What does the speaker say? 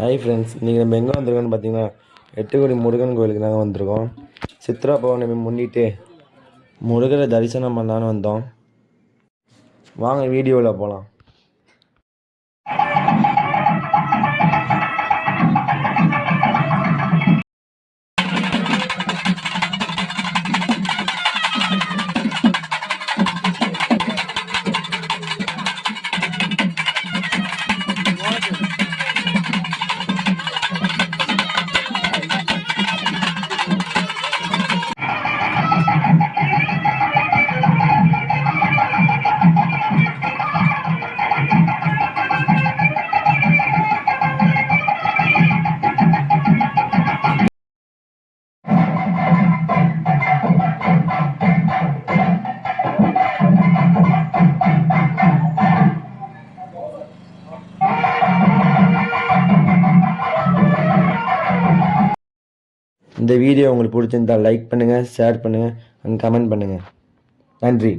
Hi friends, இன்றைக்கி நம்ம எங்கே வந்திருக்கோம்னு பார்த்தீங்கன்னா எட்டுக்குடி முருகன் கோயிலுக்கு நாங்கள் வந்திருக்கோம். சித்ரா பௌர்ணமி முன்னிட்டு முருகரை தரிசனம் பண்ணலான்னு வந்தோம். வாங்க வீடியோவில் போகலாம். இந்த வீடியோ உங்களுக்கு பிடிச்சிருந்தால் லைக் பண்ணுங்கள், ஷேர் பண்ணுங்கள் அண்ட் கமெண்ட் பண்ணுங்கள். நன்றி.